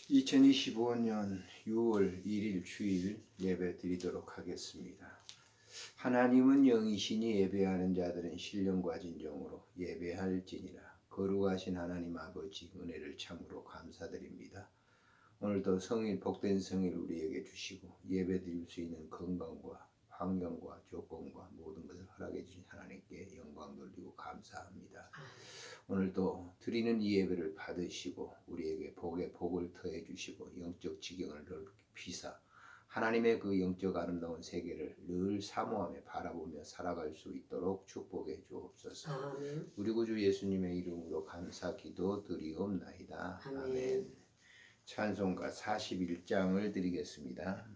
2025년 6월 1일 주일 예배 드리도록 하겠습니다. 하나님은 영이시니 예배하는 자들은 신령과 진정으로 예배할지니라. 거룩하신 하나님 아버지 은혜를 참으로 감사드립니다. 오늘도 성일 복된 성일 우리에게 주시고 예배 드릴 수 있는 건강과 환경과 조건과 모든 것을 허락해 주신 하나님께 영광 돌리고 감사합니다. 오늘도 드리는 이 예배를 받으시고 우리에게 복에 복을 더해 주시고 영적 지경을 넓히사 하나님의 그 영적 아름다운 세계를 늘 사모하며 바라보며 살아갈 수 있도록 축복해 주옵소서. 아멘. 우리 구주 예수님의 이름으로 감사 기도 드리옵나이다. 아멘. 찬송가 41장을 드리겠습니다.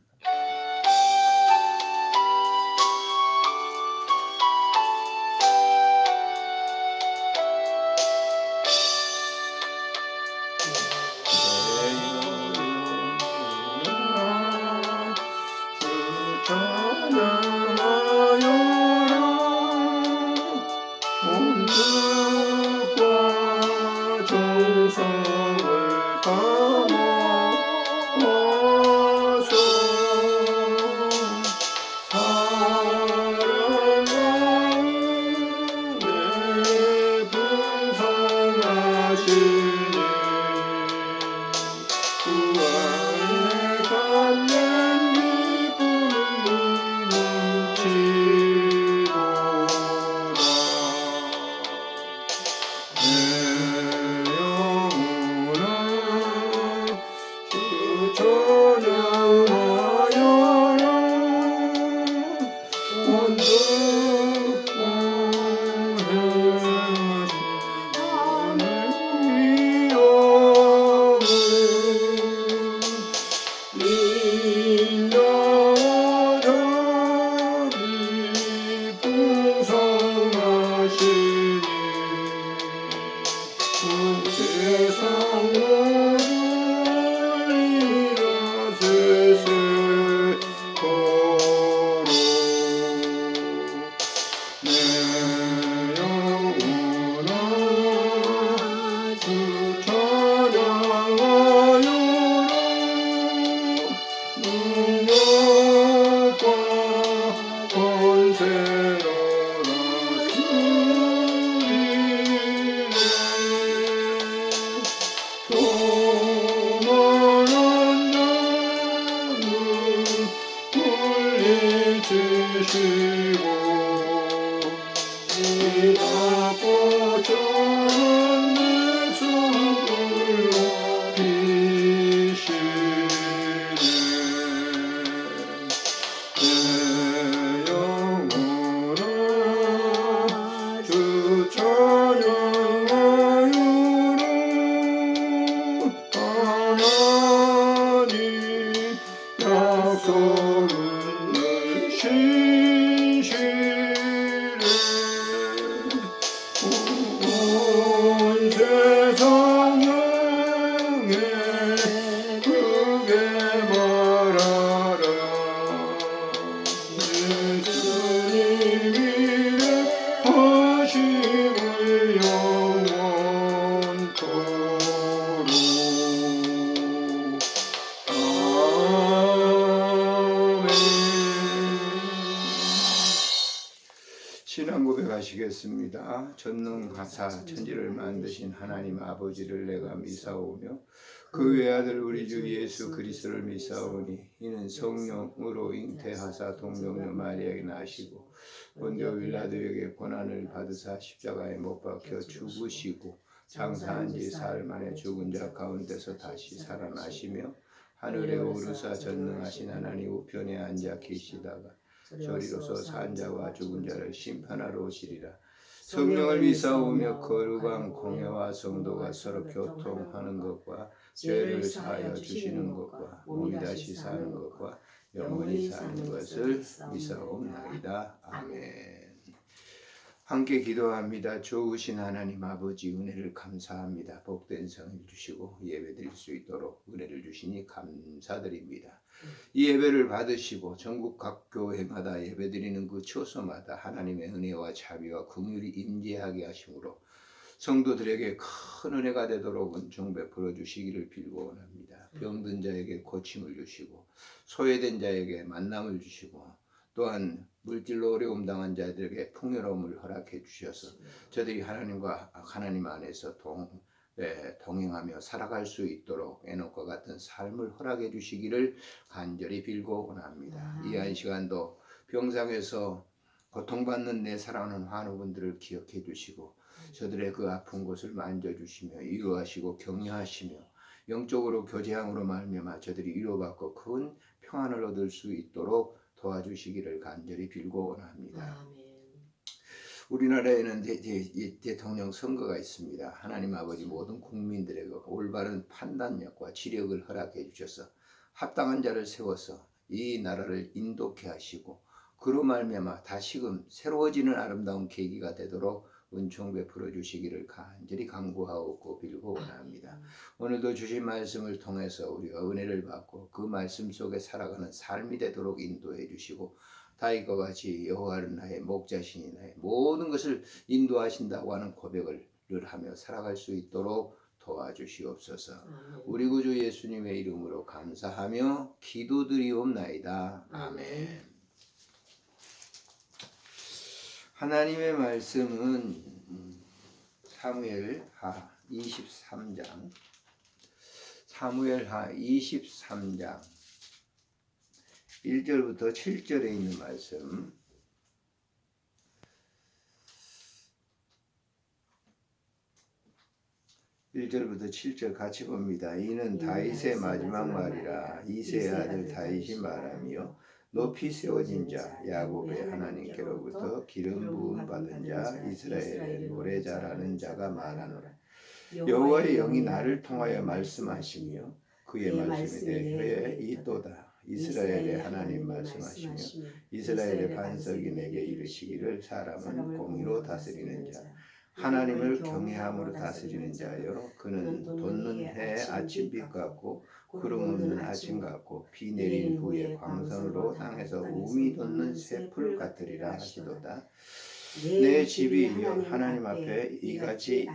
신앙 고백하시겠습니다. 전능하사 천지를 만드신 하나님 아버지를 내가 미사오며 그 외아들 우리 주 예수 그리스도를 미사오니 이는 성령으로 잉태하사 동정녀 마리아에게 나시고 본디오 빌라도에게 고난을 받으사 십자가에 못 박혀 죽으시고 장사한 지 사흘 만에 죽은 자 가운데서 다시 살아나시며 하늘에 오르사 전능하신 하나님 우편에 앉아 계시다가 저리로서 산 자와 죽은 자를 심판하러 오시리라. 성령을 미사오며 거룩한 공회와 성도가 서로 교통하는 것과 죄를 사하여 주시는 것과 몸이 다시 사는 것과 영원히 사는 것을 미사옵나이다. 아멘. 함께 기도합니다. 좋으신 하나님 아버지 은혜를 감사합니다. 복된 성을 주시고 예배드릴 수 있도록 은혜를 주시니 감사드립니다. 이 예배를 받으시고 전국 각 교회마다 예배드리는 그 처소마다 하나님의 은혜와 자비와 긍휼이 임재하게 하심으로 성도들에게 큰 은혜가 되도록 은총 베풀어 주시기를 빌고 원합니다. 병든 자에게 고침을 주시고 소외된 자에게 만남을 주시고 또한 물질로 어려움 당한 자들에게 풍요로움을 허락해 주셔서 저들이 하나님 안에서 동행하며 살아갈 수 있도록 에녹과 같은 삶을 허락해 주시기를 간절히 빌고 원합니다. 이 한 시간도 병상에서 고통받는 내 사랑하는 환우분들을 기억해 주시고 저들의 그 아픈 곳을 만져주시며 위로하시고 격려하시며 영적으로 교제함으로 말미암아 저들이 위로받고 큰 평안을 얻을 수 있도록 도와주시기를 간절히 빌고 원합니다. 우리나라에는 대통령 선거가 있습니다. 하나님 아버지 모든 국민들에게 올바른 판단력과 지력을 허락해 주셔서 합당한 자를 세워서 이 나라를 인도케 하시고 그로 말미암아 다시금 새로워지는 아름다운 계기가 되도록 은총 베풀어 주시기를 간절히 간구하고 빌고 원합니다. 오늘도 주신 말씀을 통해서 우리가 은혜를 받고 그 말씀 속에 살아가는 삶이 되도록 인도해 주시고 다윗과 같이 여호와는 나의 목자시니 나의 모든 것을 인도하신다고 하는 고백을 늘 하며 살아갈 수 있도록 도와주시옵소서. 우리 구주 예수님의 이름으로 감사하며 기도드리옵나이다. 아멘. 하나님의 말씀은 사무엘하 23장 1절부터 7절에 있는 말씀. 1절부터 7절 같이 봅니다. 이는 다윗의 마지막 말이라. 이새의 아들 다윗이 말하며 높이 세워진 자 야곱의 하나님께로부터 기름 부음 받은 자 이스라엘의 노래 잘하는 자가 말하노라. 여호와의 영이 나를 통하여 말씀하시며 그의 말씀이 내 혀에 있도다. 이스라엘의 하나님 말씀하시며 이스라엘의 반석이 내게 이르시기를 사람은 공의로 다스리는 자 하나님을 경외함으로 다스리는 자여 그는 돋는 해의 아침빛 같고 구름 없는 아침 같고 비 내린 후에 광선으로 땅에서 우미 돋는 새풀 같으리라 하시도다. 내 집이 하나님 앞에 이같이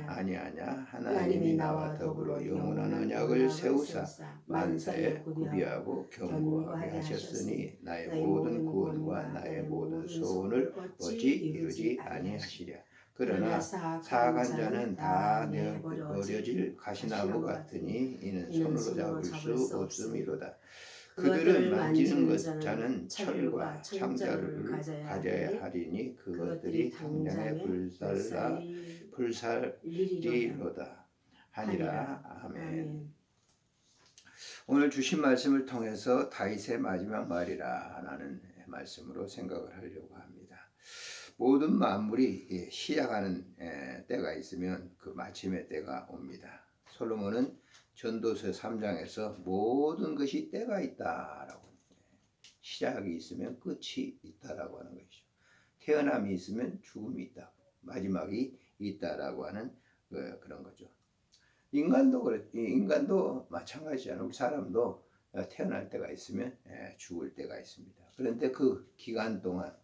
아니하냐. 하나님이 나와 더불어 영원한 언약을 세우사 만사에 구비하고 견고하게 하셨으니 나의 모든 구원과 나의 모든 소원을 어찌 이루지 아니하시랴. 그러나 사악한 자는 다 버려질 가시나무 같으니 이는 손으로 잡을 수 없음이로다. 그들을 만지는 자는 철과 창자를 가져야 하리니 그것들이 당장에 불살리로다 하니라. 아멘. 오늘 주신 말씀을 통해서 다윗의 마지막 말이라 라는 말씀으로 생각을 하려고 합니다. 모든 만물이 시작하는 때가 있으면 그 마침의 때가 옵니다. 솔로몬은 전도서 3장에서 모든 것이 때가 있다라고, 시작이 있으면 끝이 있다라고 하는 것이죠. 태어남이 있으면 죽음이 있다, 마지막이 있다라고 하는 그런 거죠. 인간도 마찬가지잖아요. 우리 사람도 태어날 때가 있으면 죽을 때가 있습니다. 그런데 그 기간 동안,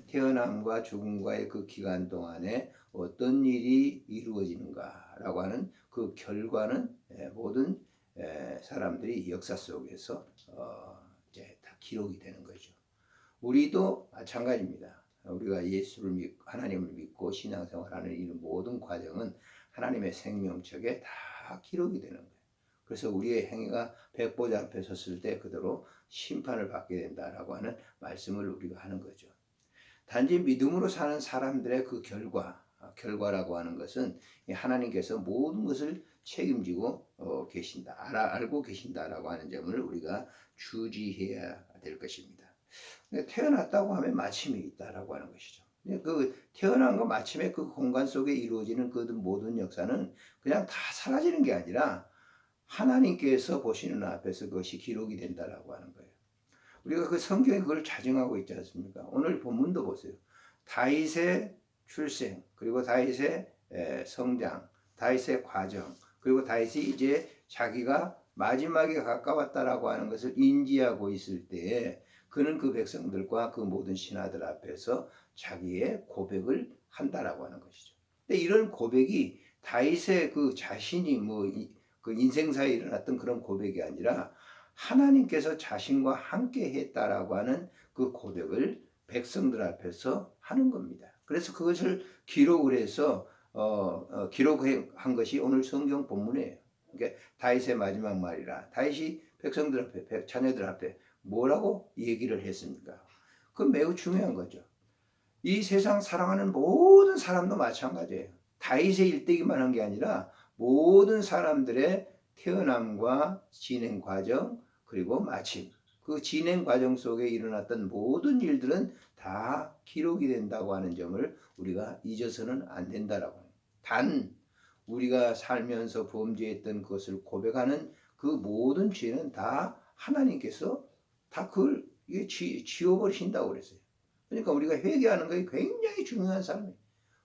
태어남과 죽음과의 그 기간 동안에 어떤 일이 이루어지는가라고 하는 그 결과는 모든 사람들이 역사 속에서 이제 다 기록이 되는 거죠. 우리도 마찬가지입니다. 우리가 예수를 믿고 하나님을 믿고 신앙생활하는 이 모든 과정은 하나님의 생명책에 다 기록이 되는 거예요. 그래서 우리의 행위가 백보자 앞에 섰을 때 그대로 심판을 받게 된다라고 하는 말씀을 우리가 하는 거죠. 단지 믿음으로 사는 사람들의 그 결과라고 하는 것은 하나님께서 모든 것을 책임지고 계신다, 알고 계신다라고 하는 점을 우리가 주지해야 될 것입니다. 태어났다고 하면 마침이 있다라고 하는 것이죠. 그 태어난 것 마침에 그 공간 속에 이루어지는 그 모든 역사는 그냥 다 사라지는 게 아니라 하나님께서 보시는 앞에서 그것이 기록이 된다라고 하는 거예요. 우리가 그 성경에 그걸 자정하고 있지 않습니까? 오늘 본문도 보세요. 다윗의 출생, 그리고 다윗의 성장, 다윗의 과정, 그리고 다윗이 이제 자기가 마지막에 가까웠다라고 하는 것을 인지하고 있을 때에 그는 그 백성들과 그 모든 신하들 앞에서 자기의 고백을 한다라고 하는 것이죠. 근데 이런 고백이 다윗의 그 자신이 그 인생사에 일어났던 그런 고백이 아니라 하나님께서 자신과 함께 했다라고 하는 그 고백을 백성들 앞에서 하는 겁니다. 그래서 그것을 기록을 해서 기록한 것이 오늘 성경 본문이에요. 그러니까 다윗의 마지막 말이라. 다윗이 백성들 앞에, 자녀들 앞에 뭐라고 얘기를 했습니까? 그건 매우 중요한 거죠. 이 세상 살아가는 모든 사람도 마찬가지예요. 다윗의 일대기만 한 게 아니라 모든 사람들의 태어남과 진행 과정, 그리고 마침 그 진행 과정 속에 일어났던 모든 일들은 다 기록이 된다고 하는 점을 우리가 잊어서는 안 된다라고 합니다. 단 우리가 살면서 범죄했던 것을 고백하는 그 모든 죄는 다 하나님께서 다 그걸 지워버리신다고 그랬어요. 그러니까 우리가 회개하는 것이 굉장히 중요한 삶이에요.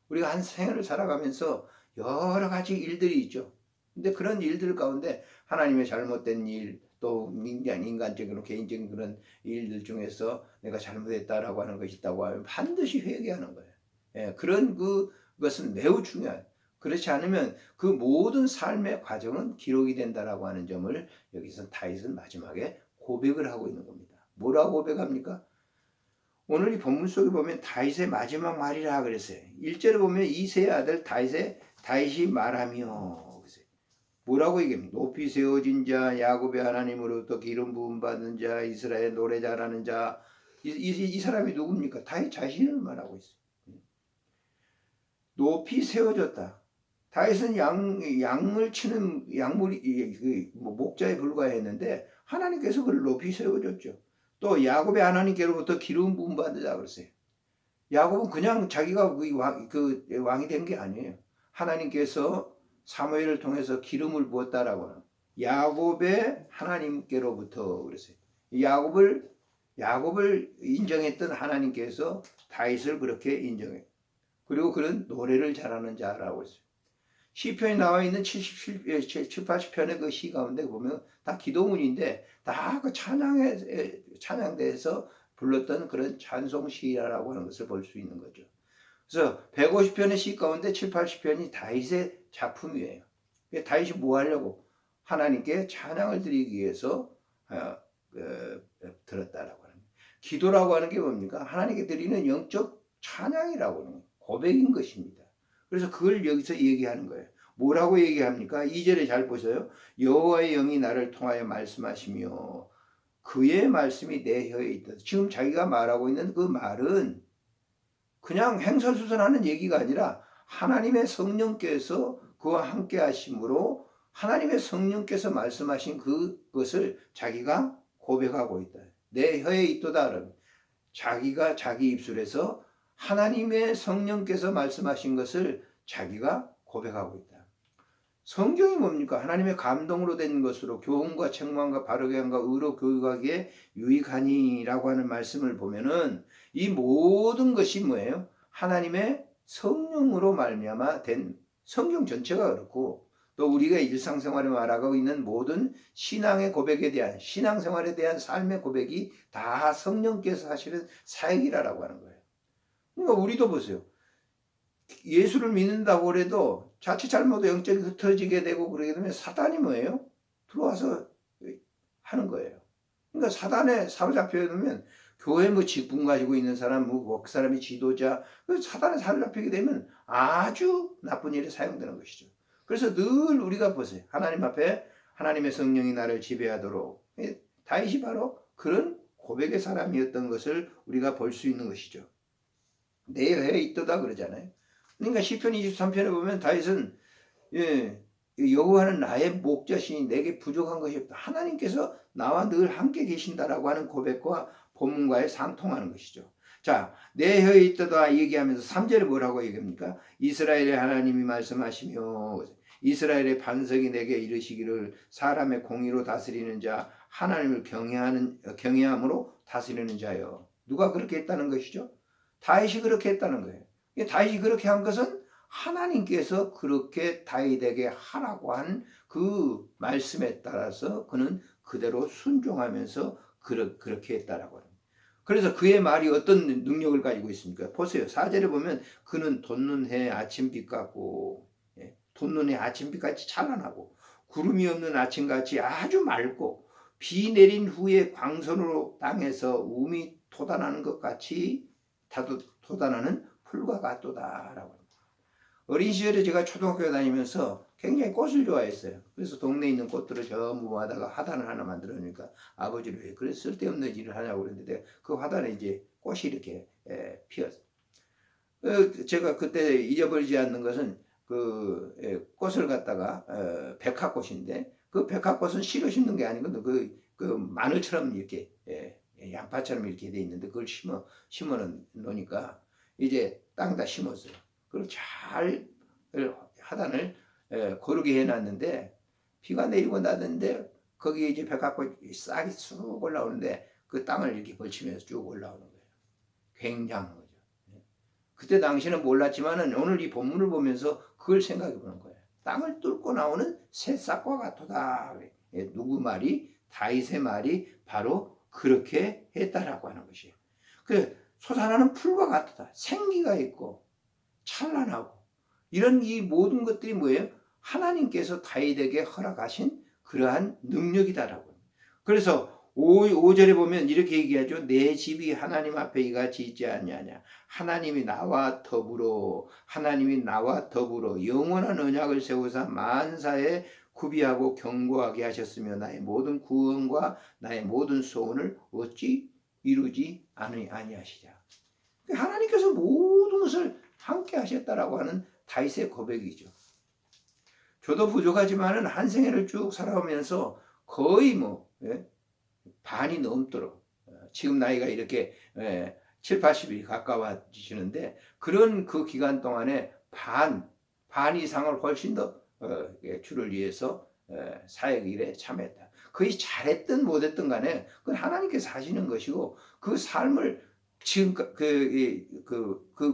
우리가 한 생애를 살아가면서 여러 가지 일들이 있죠. 근데 그런 일들 가운데 하나님의 잘못된 일, 또 인간적으로 개인적인 그런 일들 중에서 내가 잘못했다라고 하는 것이 있다고 하면 반드시 회개하는 거예요. 예, 그런 그것은 매우 중요해요. 그렇지 않으면 그 모든 삶의 과정은 기록이 된다라고 하는 점을 여기서 다윗은 마지막에 고백을 하고 있는 겁니다. 뭐라고 고백합니까? 오늘 이 본문 속에 보면 다윗의 마지막 말이라 그랬어요. 1절에 보면 이새의 아들 다윗이 말하며 뭐라고 얘기합니까? 높이 세워진 자, 야곱의 하나님으로부터 기름 부음 받은 자, 이스라엘 노래 잘하는 자. 이 사람이 누굽니까? 다윗 자신을 말하고 있어요. 높이 세워졌다. 다윗은 양을 치는 양물이 목자에 불과했는데 하나님께서 그를 높이 세워줬죠. 또 야곱의 하나님께로부터 기름 부음 받으자 그랬어요. 야곱은 그냥 자기가 왕이 된 게 아니에요. 하나님께서 사무엘을 통해서 기름을 부었다라고 하는 야곱의 하나님께로부터 그랬어요. 야곱을 인정했던 하나님께서 다윗을 그렇게 인정해. 그리고 그런 노래를 잘하는 자라고 했어요. 시편이 나와 있는 80편의 그 시 가운데 보면 다 기도문인데 다 그 찬양대에서 불렀던 그런 찬송시라고 하는 것을 볼 수 있는 거죠. 그래서 150편의 시 가운데 80편이 다윗의 작품이에요. 다윗이 뭐 하려고? 하나님께 찬양을 드리기 위해서 들었다라고 하는 거예요. 기도라고 하는 게 뭡니까? 하나님께 드리는 영적 찬양이라고 하는 거예요. 고백인 것입니다. 그래서 그걸 여기서 얘기하는 거예요. 뭐라고 얘기합니까? 2절에 잘 보세요. 여호와의 영이 나를 통하여 말씀하시며 그의 말씀이 내 혀에 있다. 지금 자기가 말하고 있는 그 말은 그냥 행설수설하는 얘기가 아니라 하나님의 성령께서 그와 함께 하심으로 하나님의 성령께서 말씀하신 그것을 자기가 고백하고 있다. 내 혀에 있도다. 자기가 자기 입술에서 하나님의 성령께서 말씀하신 것을 자기가 고백하고 있다. 성경이 뭡니까? 하나님의 감동으로 된 것으로 교훈과 책망과 바르게 함과 의로 교육하기에 유익하니라고 하는 말씀을 보면은 이 모든 것이 뭐예요? 하나님의 성령으로 말미암아 된 성경 전체가 그렇고 또 우리가 일상생활에 말하고 있는 모든 신앙의 고백에 대한 신앙생활에 대한 삶의 고백이 다 성령께서 하시는 사역이라고 하는 거예요. 그러니까 우리도 보세요. 예수를 믿는다고 해도 자칫 잘못 영적이 흩어지게 되고 그러게 되면 사단이 뭐예요? 들어와서 하는 거예요. 그러니까 사단에 사로잡혀 있으면 교회 직분 가지고 있는 사람, 그 사람이 지도자, 사단에 사로잡히게 되면 아주 나쁜 일에 사용되는 것이죠. 그래서 늘 우리가 보세요. 하나님 앞에 하나님의 성령이 나를 지배하도록. 다윗이 바로 그런 고백의 사람이었던 것을 우리가 볼 수 있는 것이죠. 내 혀에 있도다 그러잖아요. 그러니까 시편 23편에 보면 다윗은 여호와는 나의 목자시니 내게 부족한 것이 없다. 하나님께서 나와 늘 함께 계신다라고 하는 고백과 본문과의 상통하는 것이죠. 자, 내 혀에 있도다 얘기하면서 3절에 뭐라고 얘기합니까? 이스라엘의 하나님이 말씀하시며 이스라엘의 반석이 내게 이르시기를 사람의 공의로 다스리는 자 하나님을 경외함으로 다스리는 자여. 누가 그렇게 했다는 것이죠? 다윗이 그렇게 했다는 거예요. 다윗이 그렇게 한 것은 하나님께서 그렇게 다윗에게 하라고 한 그 말씀에 따라서 그는 그대로 순종하면서 그렇게 했다라고 합니다. 그래서 그의 말이 어떤 능력을 가지고 있습니까? 보세요. 4절에 보면 그는 돋는 해 아침빛 같고, 예, 돋는 해 아침빛같이 찬란하고, 구름이 없는 아침같이 아주 맑고, 비 내린 후에 광선으로 땅에서 움이 돋아나는 것 같이 돋아나는 풀과 같도다라고 합니다. 어린 시절에 제가 초등학교 다니면서 굉장히 꽃을 좋아했어요. 그래서 동네에 있는 꽃들을 전부 모아다가 화단을 하나 만들어놓으니까 아버지를 왜 그래서 쓸데없는 일을 하냐고 그랬는데 그 화단에 이제 꽃이 이렇게 피었어요. 제가 그때 잊어버리지 않는 것은 그 꽃을 갖다가 백화꽃인데 그 백화꽃은 씨로 심는 게 아니거든. 그 마늘처럼 이렇게 양파처럼 이렇게 돼 있는데 그걸 심어 놓으니까 이제 땅에다 심었어요. 그걸 잘 하단을 고르게 해놨는데 비가 내리고 나는데 거기에 이제 백합꽃이 싹이 쑥 올라오는데 그 땅을 이렇게 걸치면서 쭉 올라오는 거예요. 굉장한 거죠. 그때 당시는 몰랐지만은 오늘 이 본문을 보면서 그걸 생각해 보는 거예요. 땅을 뚫고 나오는 새싹과 같도다. 누구 말이? 다윗의 말이 바로 그렇게 했다라고 하는 것이에요. 그 솟아나는 풀과 같다. 생기가 있고 찬란하고 이런 이 모든 것들이 뭐예요? 하나님께서 다윗에게 허락하신 그러한 능력이다라고. 그래서 5절에 보면 이렇게 얘기하죠. 내 집이 하나님 앞에 이같이 있지 않냐냐. 하나님이 나와 더불어 영원한 언약을 세우사 만사에 구비하고 견고하게 하셨으며 나의 모든 구원과 나의 모든 소원을 어찌 이루지 아니하시랴. 하나님께서 모든 것을 함께 하셨다라고 하는 다윗의 고백이죠. 저도 부족하지만은 한 생애를 쭉 살아오면서 거의 반이 넘도록 지금 나이가 이렇게 7, 80이 가까워지시는데 그런 그 기간 동안에 반 이상을 훨씬 더 주를 위해서 사역 일에 참여했다. 거의 잘했든 못했든 간에 그건 하나님께서 하시는 것이고 그 삶을 지금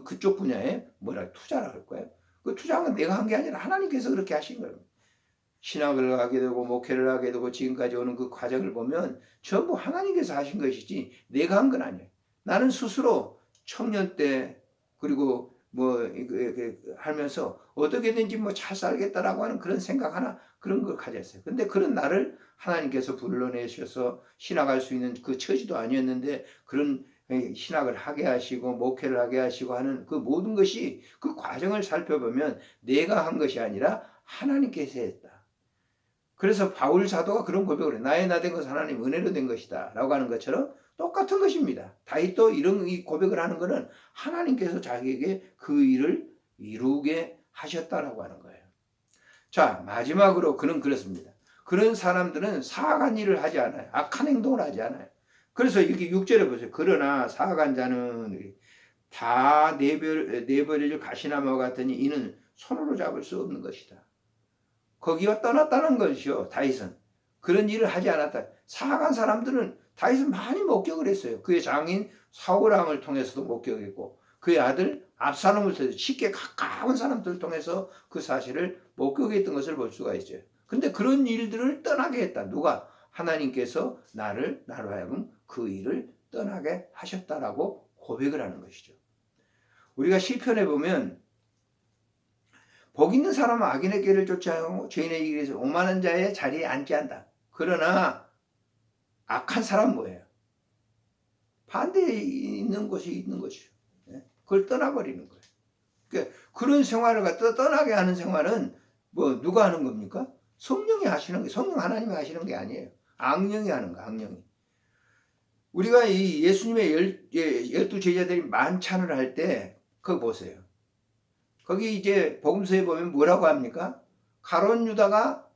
그쪽 분야에 투자를 할 거예요. 그 투자는 내가 한 게 아니라 하나님께서 그렇게 하신 거예요. 신학을 하게 되고 목회를 하게 되고 지금까지 오는 그 과정을 보면 전부 하나님께서 하신 것이지 내가 한 건 아니에요. 나는 스스로 청년 때 그리고 하면서 어떻게든지 잘 살겠다라고 하는 그런 생각 하나 그런 걸 가졌어요. 근데 그런 나를 하나님께서 불러내셔서 신학할 수 있는 그 처지도 아니었는데 그런 신학을 하게 하시고 목회를 하게 하시고 하는 그 모든 것이 그 과정을 살펴보면 내가 한 것이 아니라 하나님께서 했다. 그래서 바울 사도가 그런 고백을 해요. 나의 나 된 것은 하나님 은혜로 된 것이다 라고 하는 것처럼 똑같은 것입니다. 다윗도 이런 이 고백을 하는 것은 하나님께서 자기에게 그 일을 이루게 하셨다라고 하는 거예요. 자, 마지막으로 그는 그렇습니다. 그런 사람들은 사악한 일을 하지 않아요. 악한 행동을 하지 않아요. 그래서 이렇게 6절에 보세요. 그러나 사악한 자는 다 내버릴 가시나무와 같으니 이는 손으로 잡을 수 없는 것이다. 거기가 떠났다는 것이요. 다윗은 그런 일을 하지 않았다. 사악한 사람들은 다윗은 많이 목격을 했어요. 그의 장인 사울왕을 통해서도 목격했고 그의 아들 압살롬을 통해서 쉽게 가까운 사람들을 통해서 그 사실을 목격했던 것을 볼 수가 있어요. 근데 그런 일들을 떠나게 했다. 누가? 하나님께서 나로 하여금 그 일을 떠나게 하셨다라고 고백을 하는 것이죠. 우리가 시편에 보면 복 있는 사람은 악인의 길을 쫓아하고 죄인의 길에서 오만한 자의 자리에 앉지 않다. 그러나 악한 사람은 뭐예요? 반대에 있는 것이 있는 것이죠. 그걸 떠나버리는 거예요. 그러니까 그런 생활을 갖다 떠나게 하는 생활은 누가 하는 겁니까? 성령이 하시는 게, 성령 하나님이 하시는 게 아니에요. 악령이 하는 거, 악령이. 우리가 이 예수님의 12 제자들이 만찬을 할 때 그거 보세요. 거기 이제 복음서에 보면 뭐라고 합니까? 가룟 유다가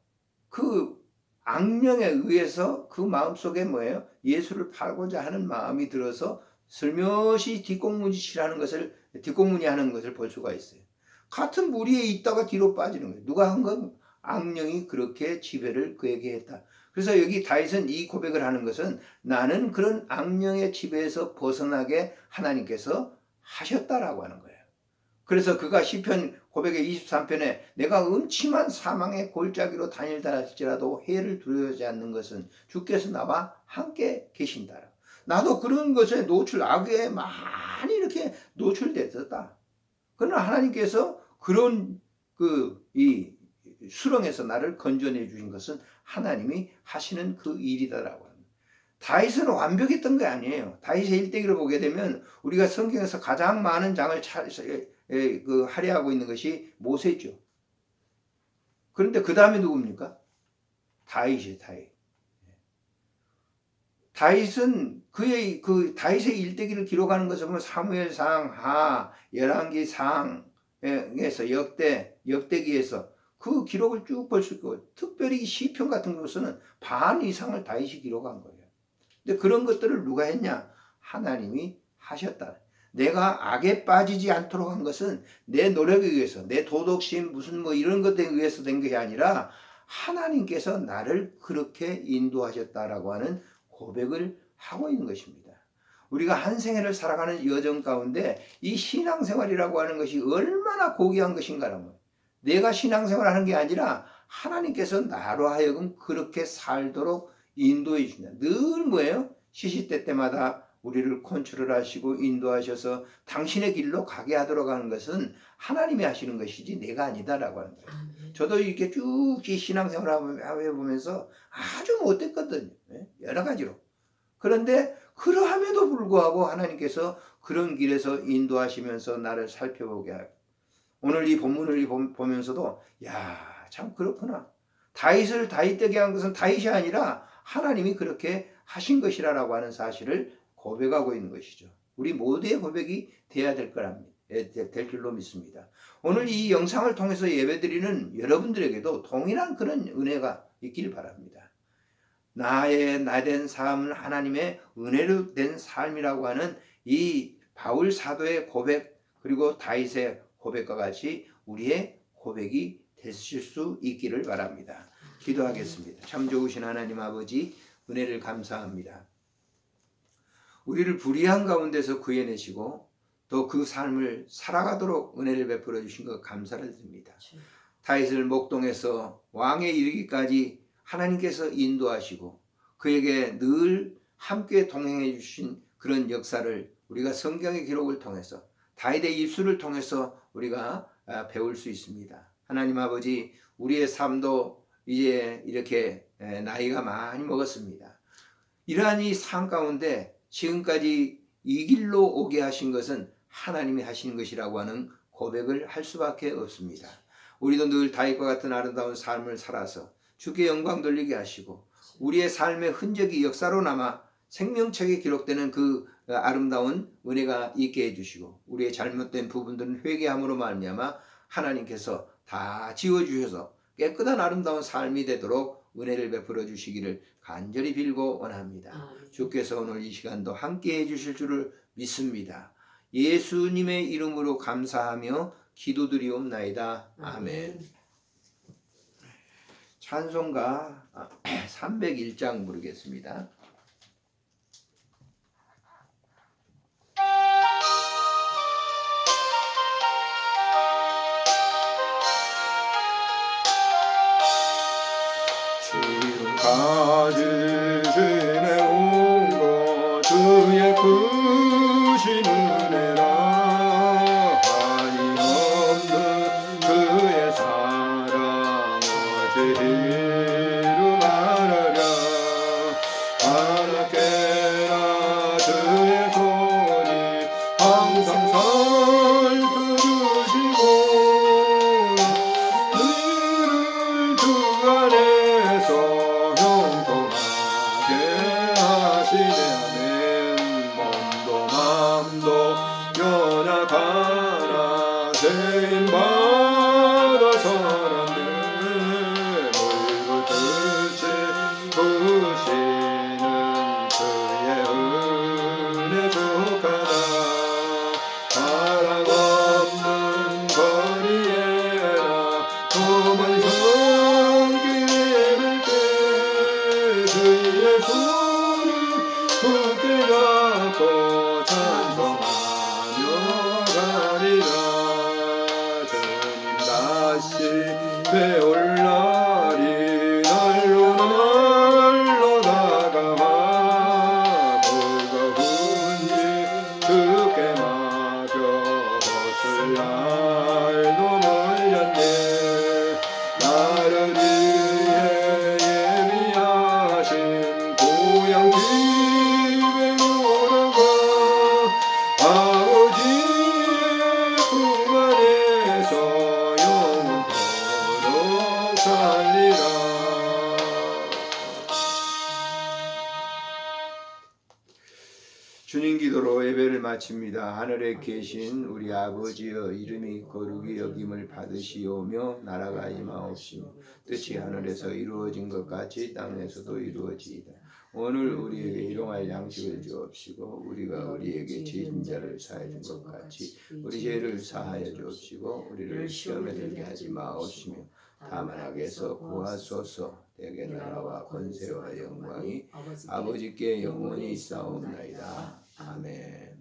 그 악령에 의해서 그 마음속에 뭐예요? 예수를 팔고자 하는 마음이 들어서 슬며시 뒷공문이 하는 것을 볼 수가 있어요. 같은 무리에 있다가 뒤로 빠지는 거예요. 누가 한 건? 악령이 그렇게 지배를 그에게 했다. 그래서 여기 다윗은 이 고백을 하는 것은 나는 그런 악령의 지배에서 벗어나게 하나님께서 하셨다라고 하는 거예요. 그래서 그가 시편 고백의 23편에 내가 음침한 사망의 골짜기로 다닐다 할지라도 해를 두려워하지 않는 것은 주께서 나와 함께 계신다. 나도 그런 것에 악에 많이 이렇게 노출됐었다. 그러나 하나님께서 그런 이 수렁에서 나를 건져내 주신 것은 하나님이 하시는 그 일이다라고 합니다. 다윗은 완벽했던 게 아니에요. 다윗의 일대기를 보게 되면 우리가 성경에서 가장 많은 장을 할애하고 있는 것이 모세죠. 그런데 그 다음에 누굽니까? 다윗이에요. 다윗은 그의 다윗의 일대기를 기록하는 것을 보면 사무엘상, 열왕기상에서 역대기에서 그 기록을 쭉 볼 수 있고, 특별히 시편 같은 것은 반 이상을 다윗이 기록한 거예요. 근데 그런 것들을 누가 했냐? 하나님이 하셨다. 내가 악에 빠지지 않도록 한 것은 내 노력에 의해서, 내 도덕심 무슨 이런 것에 의해서 된 것이 아니라 하나님께서 나를 그렇게 인도하셨다라고 하는 고백을 하고 있는 것입니다. 우리가 한 생애를 살아가는 여정 가운데 이 신앙생활이라고 하는 것이 얼마나 고귀한 것인가라면, 내가 신앙생활을 하는 게 아니라 하나님께서 나로 하여금 그렇게 살도록 인도해 주신다. 늘 뭐예요? 시시때 때마다 우리를 컨트롤 하시고 인도하셔서 당신의 길로 가게 하도록 하는 것은 하나님이 하시는 것이지 내가 아니다라고 하는 거예요. 저도 이렇게 쭉 신앙생활을 해보면서 아주 못됐거든요. 여러 가지로. 그런데 그러함에도 불구하고 하나님께서 그런 길에서 인도하시면서 나를 살펴보게 하고, 오늘 이 본문을 보면서도 참 그렇구나. 다윗을 다윗되게 한 것은 다윗이 아니라 하나님이 그렇게 하신 것이라고 하는 사실을 고백하고 있는 것이죠. 우리 모두의 고백이 돼야 될 줄로 믿습니다. 오늘 이 영상을 통해서 예배드리는 여러분들에게도 동일한 그런 은혜가 있길 바랍니다. 나된 삶은 하나님의 은혜로 된 삶이라고 하는 이 바울 사도의 고백, 그리고 다윗의 고백과 같이 우리의 고백이 되실 수 있기를 바랍니다. 기도하겠습니다. 참 좋으신 하나님 아버지, 은혜를 감사합니다. 우리를 불의한 가운데서 구해내시고 또 그 삶을 살아가도록 은혜를 베풀어 주신 것 감사를 드립니다. 다윗을 목동에서 왕에 이르기까지 하나님께서 인도하시고 그에게 늘 함께 동행해 주신 그런 역사를 우리가 성경의 기록을 통해서, 다윗의 입술을 통해서 우리가 배울 수 있습니다. 하나님 아버지, 우리의 삶도 이제 이렇게 나이가 많이 먹었습니다. 이러한 이 삶 가운데 지금까지 이 길로 오게 하신 것은 하나님이 하시는 것이라고 하는 고백을 할 수밖에 없습니다. 우리도 늘 다윗과 같은 아름다운 삶을 살아서 주께 영광 돌리게 하시고, 우리의 삶의 흔적이 역사로 남아 생명책에 기록되는 그 아름다운 은혜가 있게 해주시고, 우리의 잘못된 부분들은 회개함으로 말미암아 하나님께서 다 지워주셔서 깨끗한 아름다운 삶이 되도록 은혜를 베풀어 주시기를 간절히 빌고 원합니다. 주께서 오늘 이 시간도 함께 해주실 줄을 믿습니다. 예수님의 이름으로 감사하며 기도드리옵나이다. 아멘. 찬송가 301장 부르겠습니다. 지금까지 온 주의 크신 은혜라, 한이 없는 그의 사랑 어찌로 말하랴. 하나께나 주의 손이 항상 살펴주시고 너를 주 안에서 연약하나 세임받아 살았네. 물붓듯이 부시는 그의 은혜 족하다. 사랑 없는 거리에나 도만 섬기는 때 주의 손을 굳게 잡고 찬송하며 주님 다시 배울 날이 날로 다가와 무거운 주님 기도로 예배를 마칩니다. 하늘에 계신 우리 아버지여, 이름이 거룩히 여김을 받으시오며 나라가 임하옵시며 뜻이 하늘에서 이루어진 것 같이 땅에서도 이루어지이다. 오늘 우리에게 일용할 양식을 주옵시고 우리가 우리에게 죄진 자를 사해 준 것 같이 우리 죄를 사하여 주옵시고 우리를 시험에 들게 하지 마옵시며 다만 악에서 구하소서. 내게 나라와 권세와 영광이 아버지께 영원히 있사옵나이다. 아멘.